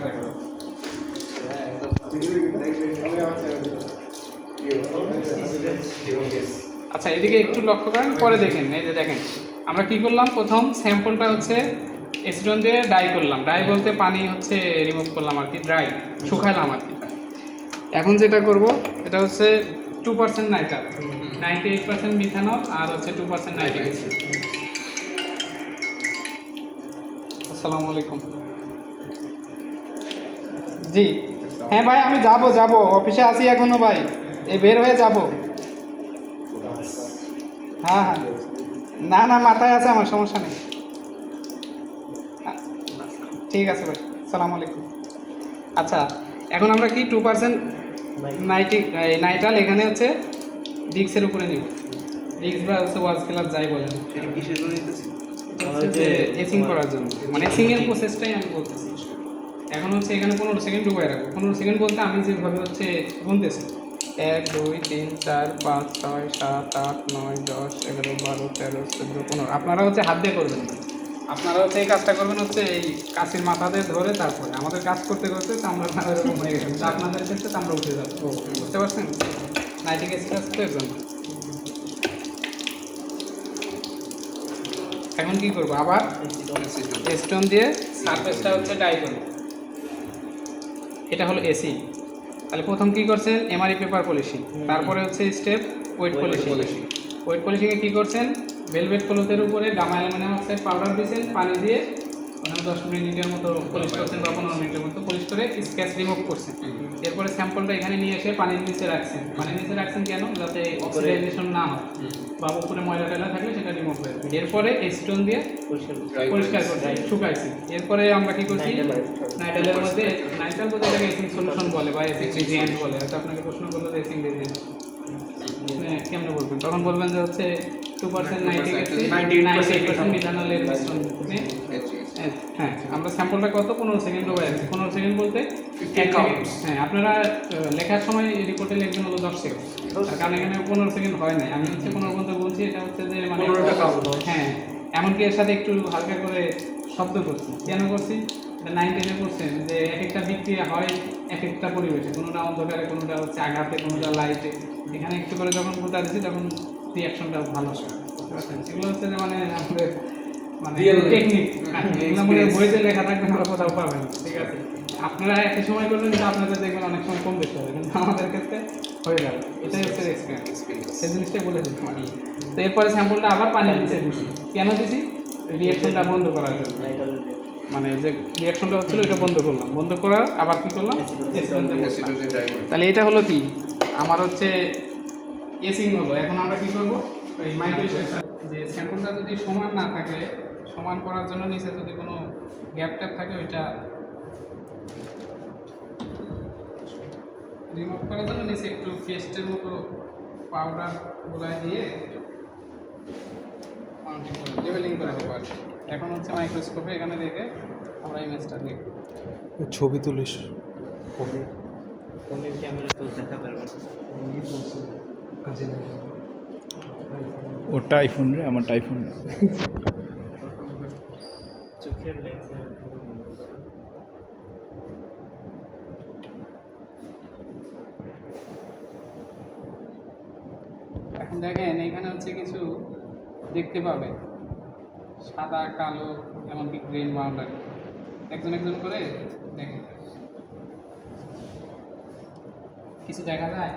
দেখো। আচ্ছা, এদিকে একটু লক্ষ্য করেন, পরে দেখেন। এই যে দেখেন আমরা কি করলাম, প্রথম স্যাম্পলটা হচ্ছে এসিটন দিয়ে ডাই করলাম। ডাই বলতে পানি হচ্ছে রিমুভ করলাম আর কি, ড্রাই শুকাইলাম আর কি। এখন যেটা করব এটা হচ্ছে 2% নাইট্রাল, 98% মিথানল আর হচ্ছে 2% নাইট্রিক অ্যাসিড। আসসালামু আলাইকুম। জি হ্যাঁ ভাই, আমি যাব অফিসে আছি এখনো ভাই, এই বের হয়ে যাব। হ্যাঁ হ্যাঁ, না মাথায় আছে আমার, সমস্যা নেই। ঠিক আছে ভাই, আসসালামু আলাইকুম। আচ্ছা, এখন আমরা কি 2% নাইট্রাল এখানে হচ্ছে ডিস্কের উপরে নিব। ডিস্ক বা হচ্ছে ওয়াজ ক্লাস যাই বলেন, এসিং করার জন্য, মানে এসিং এর প্রসেসটাই আমি বলতেছি। এখন হচ্ছে এখানে 15 সেকেন্ড ডুবাই রাখবো। 15 সেকেন্ড বলতে আমি যেভাবে হচ্ছে গুনতেছি, 1 2 3 4 5 6 7 8 9 10 11 12 13 14 15। আপনারা হচ্ছে হাত দিয়ে করবেন, আপনারা হচ্ছে এই কাজটা করবেন হচ্ছে এই কাছের মাথা দিয়ে ধরে। তারপরে আমাদের কাজ করতে করতে আমরা এরকম হয়ে গেছে, আপনাদের ক্ষেত্রে আমরা উঠে যাবো, বুঝতে পারছেন? নাইট্রিক অ্যাসিড আসছে এর জন্য। এখন কি করবো, আবার এসিটন দিয়ে সারফেসটা হচ্ছে ডাই করবো। এটা হলো এসি। তাহলে প্রথম কি করছেন, এমআরই পেপার পলিশিং, তারপরে হচ্ছে স্টেপ ওয়েট পলিশিং। ওয়েট পলিশিংয়ে কী করছেন, ভেলভেট ক্লথের উপরে গামা অ্যালুমিনিয়াম অক্সাইড পাউডার দিয়েছেন, পানি দিয়ে ওখানে 10 মিনিটের মতো পলিশ করছেন বা 15 মিনিটের মতো পলিশ করে স্ক্র্যাচ রিমুভ করছেন। এরপরে স্যাম্পলটা এখানে নিয়ে এসে পানির নিচে রাখছেন। পানির নিচে রাখছেন কেন, যাতে অক্সিডাইজেশন না হয় বা উপরে ময়লা টয়লা থাকলে সেটা রিমুভ হয়ে যাবে। এরপরে এসিটন দিয়ে পরিষ্কার করছি, শুকাইছি। এরপরে আমরা কি করছি, নাইট্রালের মধ্যে, নাইট্রাল বলতে এটাকে এসিং সলিউশন বলে বা এসিং রিজিয়েন্ট বলে। হয়তো আপনাকে প্রশ্ন করলো যে এসিং রিজিয়েন্ট কেমনে বলবেন, তখন বলবেন যে হচ্ছে 2% নাইট্রিক অ্যাসিড 98% মিথানলের মিশ্রণ। হ্যাঁ, আমরা স্যাম্পলটা কত 15 সেকেন্ড ডুবাই রাখছি। 15 সেকেন্ড বলতে 1 সেকেন্ড। হ্যাঁ, আপনারা লেখার সময় রিপোর্টে লিখবেন হলো 10 সেকেন্ড, কারণ এখানে 15 সেকেন্ড হয় নাই। আমি হচ্ছে 15 পর্যন্ত বলছি, এটা হচ্ছে যে মানে 15টা কাউন্ট। হ্যাঁ, এমনকি এর সাথে একটু হালকা করে শব্দ করছি। কেন করছি, এটা 9-10-এ করছেন যে এক একটা বিক্রিয়া হয় এক একটা পরিবেশে, কোনোটা অন্ধকারে, কোনোটা হচ্ছে আঘাতে, কোনোটা লাইটে। এখানে একটু করে যখন কোথা দিচ্ছি তখন রিয়াকশনটা ভালো হয়, বুঝতে পারছেন? এগুলো হচ্ছে যে মানে আমাদের মানে টেকনিক, এগুলো মনে বইতে লেখা থাকবে আমরা কোথাও পাবেন, ঠিক আছে? আপনারা একই সময় করবেন কিন্তু আপনাদের দেখবেন অনেক সময় কম বেশি হবে, কিন্তু আমাদের ক্ষেত্রে হয়ে যাবে। এটাই হচ্ছে এক্সপিরিয়েন্স, সেই জিনিসটাই বলে দিচ্ছি মানে। তো এরপরে স্যাম্পলটা আবার পানির নিচে দিচ্ছি। কেন দিছি, রিয়াকশনটা বন্ধ করার জন্য। মানে যে রিয়াকশনটা হচ্ছিল ওইটা বন্ধ করলাম, বন্ধ করার আবার কি করলাম, তাহলে এটা হলো কি আমার হচ্ছে এসিং হলো। এখন আমরা কি করবো, এই মাইক্রোস্কোপ যে স্যাম্পলটা যদি সমান না থাকে, সমান করার জন্য নিচে যদি কোনো গ্যাপ ট্যাপ থাকে ওইটা রিমুভ করার জন্য নিচে একটু পেস্টের মতো পাউডার গুলাই দিয়ে লেবেলিং করা হবে আর কি। এখন হচ্ছে মাইক্রোস্কোপে এখানে দেখে আমরা ইমেজটা দেখব, ছবি তুলিস। ফোনের ক্যামেরা তো দেখা পারবে ওটা আইফোন রে, আমার আইফোন। চোখের লেন্সে। এখন দেখেন এখানে হচ্ছে কিছু দেখতে পাবে, সাদা কালো এমনকি গ্রেন বাউন্ডারি। একজন একজন করে দেখেন, কিছু দেখা যায়।